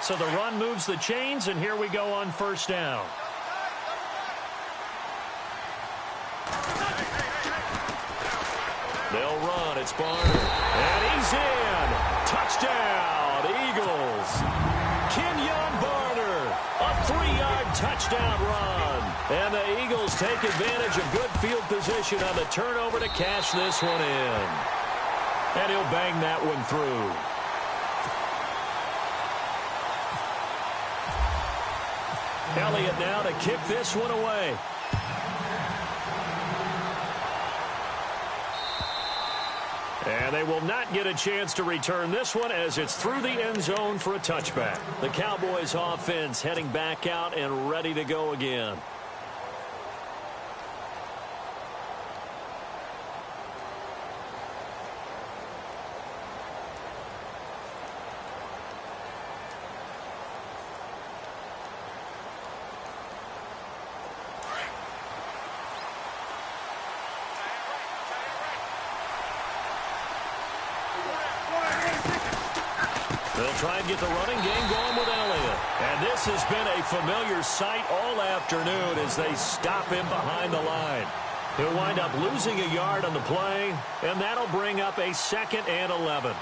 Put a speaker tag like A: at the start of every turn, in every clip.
A: So the run moves the chains, and here we go on first down. They'll run. It's Barner. And he's in. Touchdown, Eagles. Kenyon Barner, a 3-yard touchdown run. And the Eagles take advantage of good field position on the turnover to cash this one in. And he'll bang that one through. Elliott now to kick this one away. And they will not get a chance to return this one as it's through the end zone for a touchback. The Cowboys offense heading back out and ready to go again. They'll try and get the running game going with Elliott. And this has been a familiar sight all afternoon as they stop him behind the line. He'll wind up losing a yard on the play, and that'll bring up a 2nd and 11.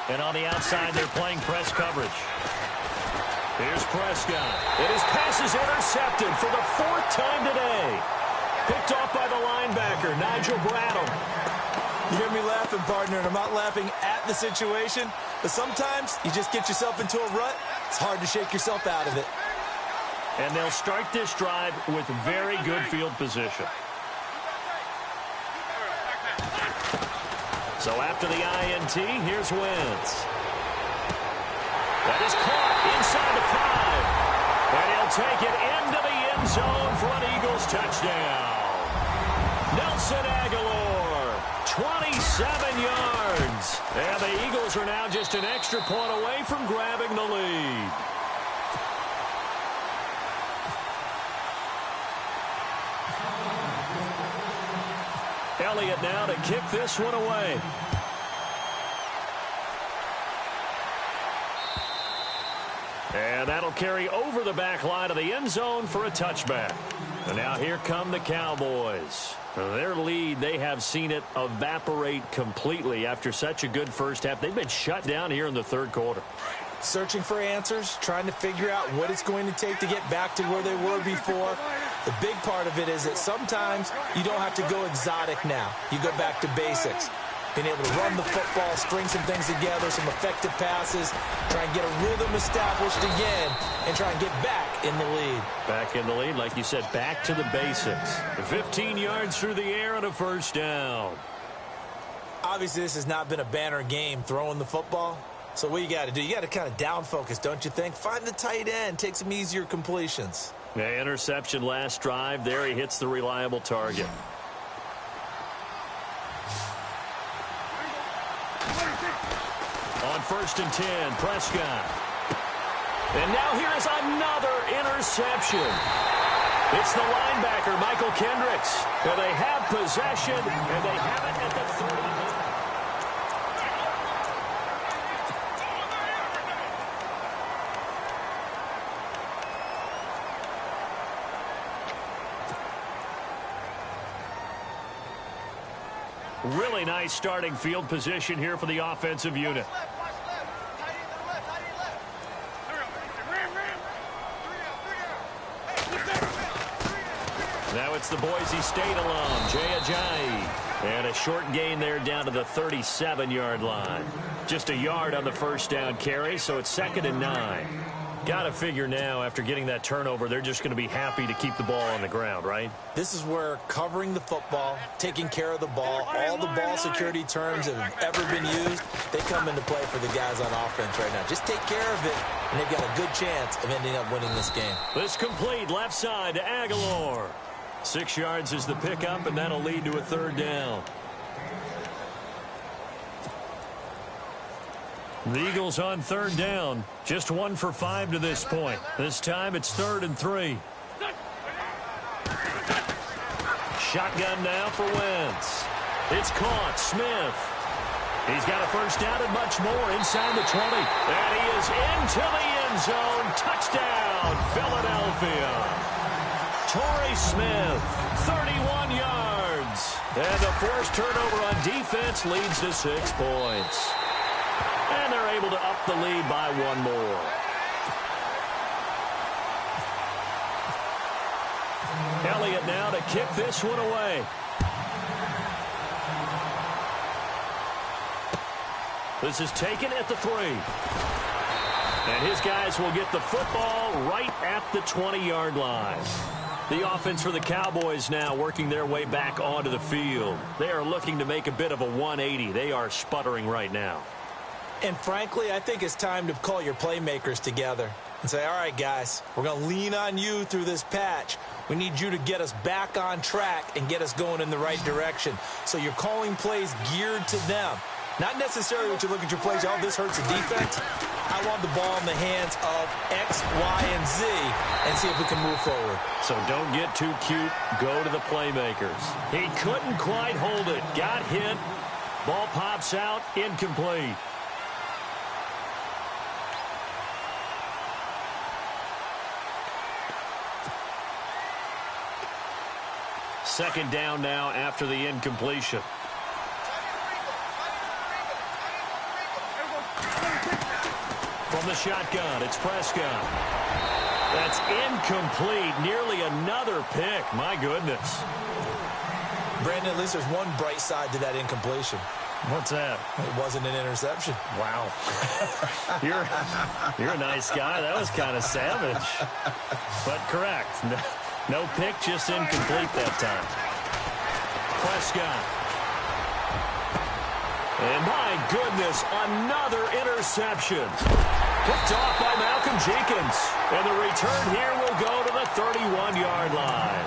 A: And on the outside, they're playing press coverage. Here's Prescott. And his pass is intercepted for the 4th time today. Picked off by the linebacker, Nigel Bradham.
B: You hear me laughing, partner, and I'm not laughing at the situation. But sometimes you just get yourself into a rut. It's hard to shake yourself out of it.
A: And they'll start this drive with very good field position. So after the INT, here's Wentz. That is caught inside the 5. And he'll take it into the end zone for an Eagles touchdown. Nelson Aguilar, 27 yards. And the Eagles are now just an extra point away from grabbing the lead. Elliott now to kick this one away. And that'll carry over the back line of the end zone for a touchback. And now here come the Cowboys. Their lead, they have seen it evaporate completely after such a good first half. They've been shut down here in the 3rd quarter.
B: Searching for answers, trying to figure out what it's going to take to get back to where they were before. The big part of it is that sometimes you don't have to go exotic now. You go back to basics. Being able to run the football, string some things together, some effective passes, try and get a rhythm established again, and try and get back in the lead.
A: Back in the lead, like you said, back to the basics. 15 yards through the air and a 1st down.
B: Obviously, this has not been a banner game throwing the football. So what you got to do, you got to kind of down focus, don't you think? Find the tight end, take some easier completions.
A: Yeah, interception last drive. There he hits the reliable target. On 1st and 10, Prescott. And now here is another interception. It's the linebacker, Michael Kendricks. And they have possession, and they have it at the 30. Really nice starting field position here for the offensive unit. Now it's the Boise State alum, Jay Ajayi. And a short gain there down to the 37-yard line. Just a yard on the 1st down carry, so it's 2nd and 9. Got to figure now, after getting that turnover, they're just going to be happy to keep the ball on the ground, right?
B: This is where covering the football, taking care of the ball, all the ball security terms that have ever been used, they come into play for the guys on offense right now. Just take care of it, and they've got a good chance of ending up winning this game.
A: This complete left side to Aguilar. 6 yards is the pickup, and that'll lead to a 3rd down. The Eagles on third down. Just 1 for 5 to this point. This time it's 3rd and 3. Shotgun now for Wentz. It's caught. Smith. He's got a first down and much more inside the 20. And he is into the end zone. Touchdown, Philadelphia. Torrey Smith, 31 yards. And the forced turnover on defense leads to 6 points. And they're able to up the lead by 1 more. Elliott now to kick this one away. This is taken at the 3. And his guys will get the football right at the 20-yard line. The offense for the Cowboys now working their way back onto the field. They are looking to make a bit of a 180. They are sputtering right now.
B: And frankly, I think it's time to call your playmakers together and say, all right, guys, we're going to lean on you through this patch. We need you to get us back on track and get us going in the right direction. So you're calling plays geared to them. Not necessarily what you look at your plays, oh, this hurts the defense. I want the ball in the hands of X, Y, and Z and see if we can move forward.
A: So don't get too cute. Go to the playmakers. He couldn't quite hold it. Got hit. Ball pops out. Incomplete. Second down now after the incompletion. From the shotgun, it's Prescott. That's incomplete. Nearly another pick. My goodness.
B: Brandon, at least there's one bright side to that incompletion.
A: What's that?
B: It wasn't an interception.
A: Wow. You're a nice guy. That was kind of savage. But correct. No pick, just incomplete that time. Prescott. And my goodness, another interception. Picked off by Malcolm Jenkins. And the return here will go to the 31-yard line.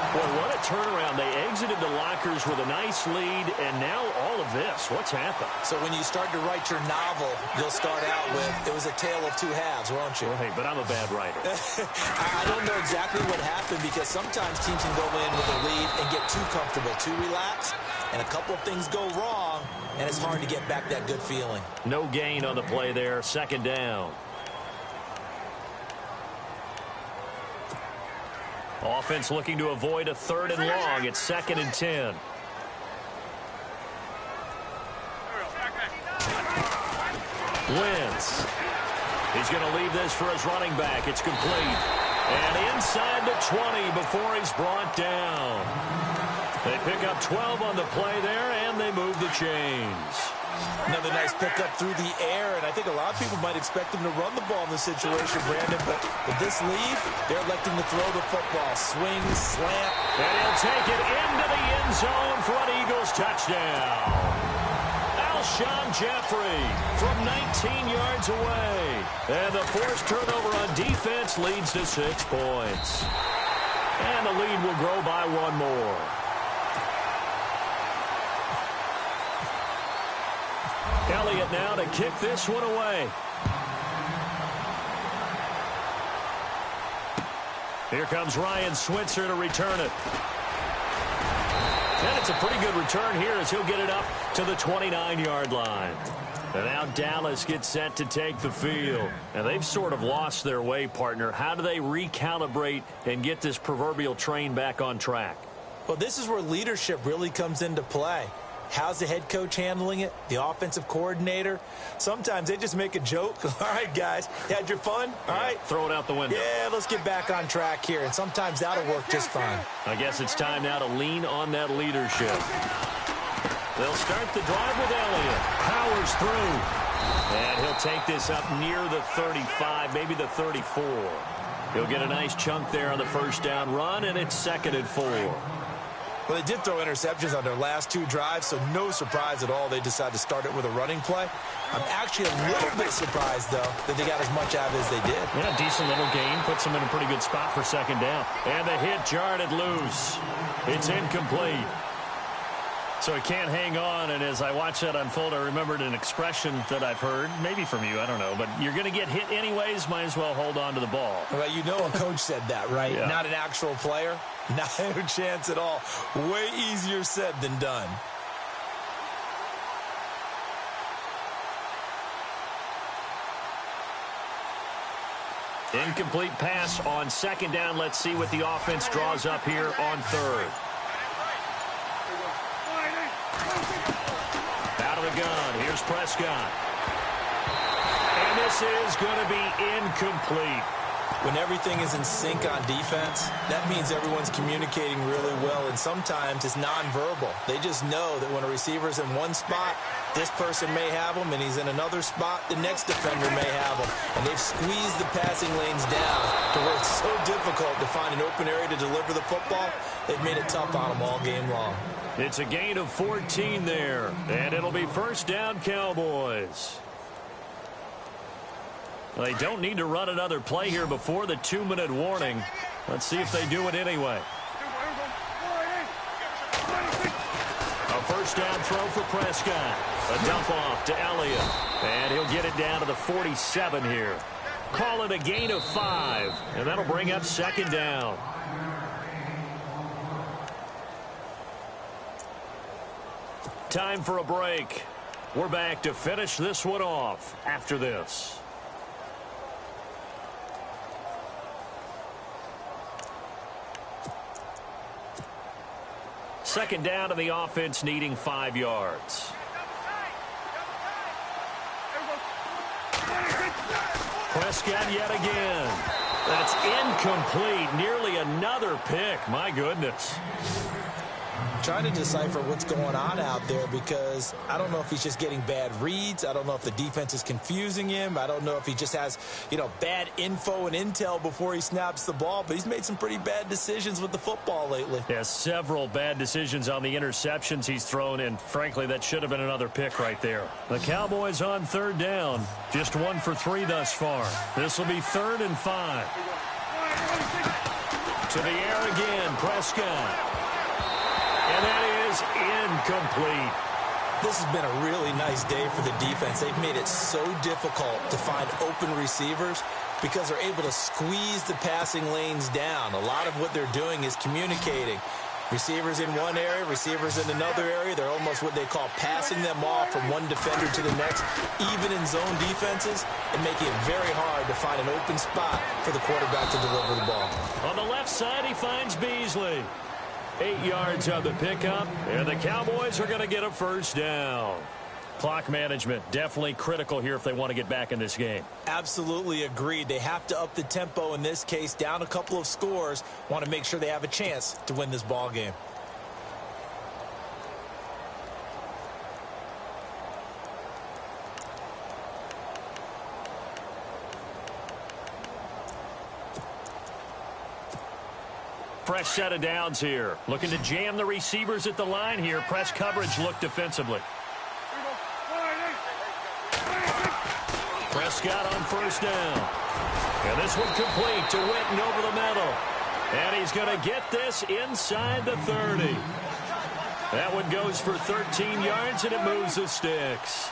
A: Boy, what a turnaround. They exited the lockers with a nice lead, and now all of this. What's happened?
B: So when you start to write your novel, you'll start out with, it was a tale of 2 halves, won't you?
A: Well, hey, but I'm a bad writer.
B: I don't know exactly what happened because sometimes teams can go in with a lead and get too comfortable, too relaxed, and a couple of things go wrong, and it's hard to get back that good feeling.
A: No gain on the play there. Second down. Offense looking to avoid a 3rd and long. It's 2nd and 10. Wentz. He's going to leave this for his running back. It's complete. And inside the 20 before he's brought down. They pick up 12 on the play there, and they move the chains.
B: Another nice pickup through the air, and I think a lot of people might expect him to run the ball in this situation, Brandon, but with this lead, they're electing to throw the football. Swing, slant.
A: And he'll take it into the end zone for an Eagles touchdown. Alshon Jeffrey from 19 yards away. And the forced turnover on defense leads to 6 points. And the lead will grow by 1 more. Elliott now to kick this one away. Here comes Ryan Switzer to return it. And it's a pretty good return here as he'll get it up to the 29-yard line. And now Dallas gets set to take the field. And they've sort of lost their way, partner. How do they recalibrate and get this proverbial train back on track?
B: Well, this is where leadership really comes into play. How's the head coach handling it? The offensive coordinator? Sometimes they just make a joke. All right, guys, you had your fun? All right.
A: Throw it out the window.
B: Yeah, let's get back on track here. And sometimes that'll work just fine.
A: I guess it's time now to lean on that leadership. They'll start the drive with Elliott. Powers through. And he'll take this up near the 35, maybe the 34. He'll get a nice chunk there on the first down run, and it's 2nd and 4.
B: Well, they did throw interceptions on their last 2 drives, so no surprise at all they decided to start it with a running play. I'm actually a little bit surprised, though, that they got as much out of it as they did.
A: Yeah, decent little gain. Puts them in a pretty good spot for 2nd down. And the hit jarred it loose. It's incomplete. So So he can't hang on, and as I watch that unfold, I remembered an expression that I've heard, maybe from you, I don't know, but you're going to get hit anyways, might as well hold on to the ball.
B: Well, you know a coach said that, right?
A: Yeah.
B: Not an actual player. Not a chance at all. Way easier said than done.
A: Incomplete pass on second down. Let's see what the offense draws up here on third. Out of the gun. Here's Prescott. And this is going to be incomplete.
B: When everything is in sync on defense, that means everyone's communicating really well, and sometimes it's nonverbal. They just know that when a receiver's in one spot, this person may have him, and he's in another spot, the next defender may have him. And they've squeezed the passing lanes down to where it's so difficult to find an open area to deliver the football. They've made it tough on them all game long.
A: It's a gain of 14 there, and it'll be first down Cowboys. They don't need to run another play here before the 2-minute warning. Let's see if they do it anyway. A first down throw for Prescott. A dump off to Elliott. And he'll get it down to the 47 here. Call it a gain of 5. And that'll bring up second down. Time for a break. We're back to finish this one off after this. Second down, and the offense needing 5 yards. Prescott yet again. That's incomplete. Nearly another pick. My goodness.
B: Trying to decipher what's going on out there, because I don't know if he's just getting bad reads. I don't know if the defense is confusing him. I don't know if he just has, bad info and intel before he snaps the ball, but he's made some pretty bad decisions with the football lately.
A: Yeah, several bad decisions on the interceptions he's thrown, and frankly, that should have been another pick right there. The Cowboys on third down, just 1 for 3 thus far. This will be 3rd and 5. To the air again, Prescott. And that is incomplete.
B: This has been a really nice day for the defense. They've made it so difficult to find open receivers because they're able to squeeze the passing lanes down. A lot of what they're doing is communicating. Receivers in one area, receivers in another area. They're almost what they call passing them off from one defender to the next, even in zone defenses, and making it very hard to find an open spot for the quarterback to deliver the ball.
A: On the left side, he finds Beasley. 8 yards on the pickup, and the Cowboys are going to get a first down. Clock management, definitely critical here if they want to get back in this game.
B: Absolutely agreed. They have to up the tempo in this case, down a couple of scores. Want to make sure they have a chance to win this ball game.
A: Fresh set of downs here. Looking to jam the receivers at the line here. Press coverage look defensively. Prescott on first down. And this one complete to Witten over the middle. And he's going to get this inside the 30. That one goes for 13 yards, and it moves the sticks.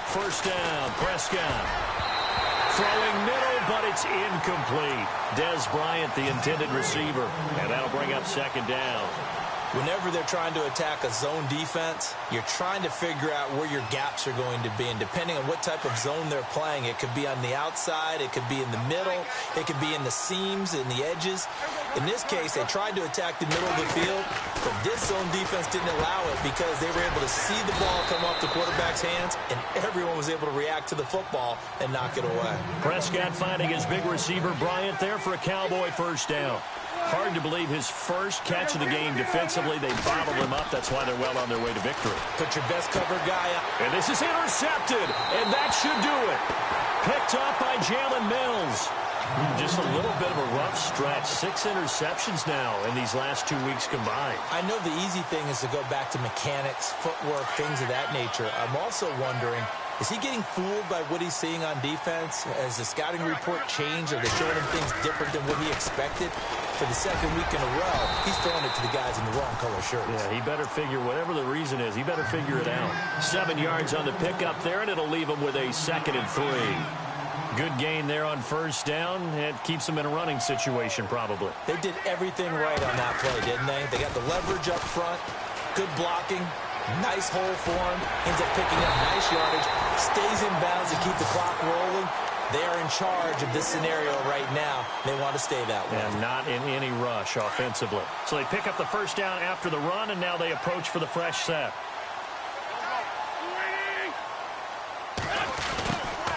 A: First down, Prescott. Throwing middle, but it's incomplete. Des Bryant, the intended receiver. And that'll bring up second down.
B: Whenever they're trying to attack a zone defense, you're trying to figure out where your gaps are going to be. And depending on what type of zone they're playing, it could be on the outside, it could be in the middle, it could be in the seams and the edges. In this case, they tried to attack the middle of the field, but this zone defense didn't allow it because they were able to see the ball come off the quarterback's hands, and everyone was able to react to the football and knock it away.
A: Prescott finding his big receiver, Bryant, there for a Cowboy first down. Hard to believe his first catch of the game defensively. They bottled him up. That's why they're well on their way to victory.
B: Put your best cover guy up.
A: And this is intercepted, and that should do it. Picked up by Jalen Mills. Just a little bit of a rough stretch. 6 interceptions now in these last 2 weeks combined.
B: I know the easy thing is to go back to mechanics, footwork, things of that nature. I'm also wondering, Is he getting fooled by what he's seeing on defense? Has the scouting report changed? Are they showing him things different than what he expected? For the second week in a row, he's throwing it to the guys in the wrong color shirts.
A: Yeah, he better figure, whatever the reason is, he better figure it out. 7 yards on the pickup there, and it'll leave him with a 2nd and 3. Good gain there on first down. It keeps them in a running situation, probably.
B: They did everything right on that play, didn't they? They got the leverage up front, good blocking, nice hole for him, ends up picking up nice yardage, stays in bounds to keep the clock rolling. They are in charge of this scenario right now. They want to stay that way.
A: And not in any rush offensively. So they pick up the first down after the run, and now they approach for the fresh set.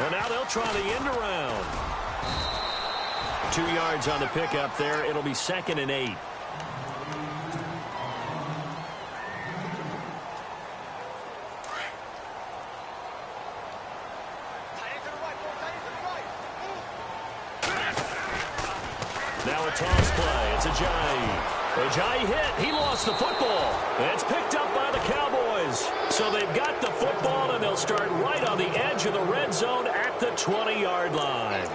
A: And now they'll try the end around. 2 yards on the pickup there. It'll be 2nd and 8. Now a toss play. It's Ajayi. Ajayi hit. He lost the football. It's picked up by the Cowboys. So they've got the football, and they'll start right on the edge of the red zone at the 20-yard line.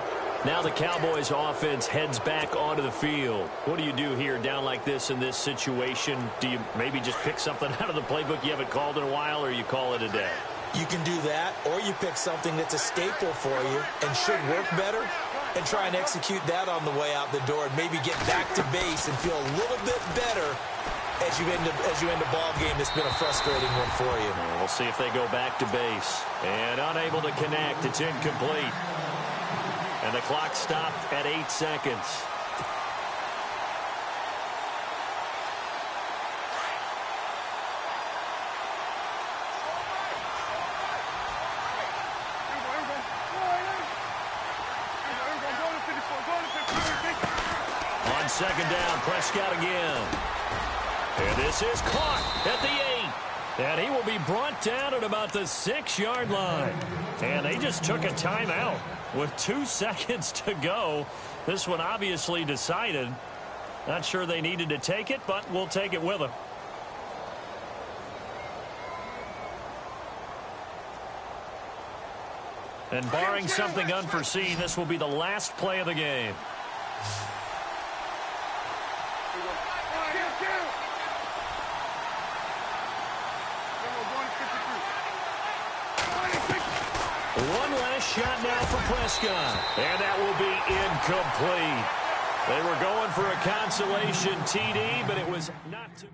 A: Now the Cowboys offense heads back onto the field. What do you do here down like this in this situation? Do you maybe just pick something out of the playbook you haven't called in a while, or you call it a day?
B: You can do that, or you pick something that's a staple for you and should work better and try and execute that on the way out the door and maybe get back to base and feel a little bit better as you end a ball game that's been a frustrating one for you.
A: We'll see if they go back to base. And unable to connect. It's incomplete. And the clock stopped at 8 seconds. On 2nd down, Prescott again. And this is caught at the 8. And he will be brought down at about the 6-yard line. And they just took a timeout with 2 seconds to go. This one obviously decided. Not sure they needed to take it, but we'll take it with them. And barring something unforeseen, this will be the last play of the game. One last shot now for Prescott. And that will be incomplete. They were going for a consolation TD, but it was not too...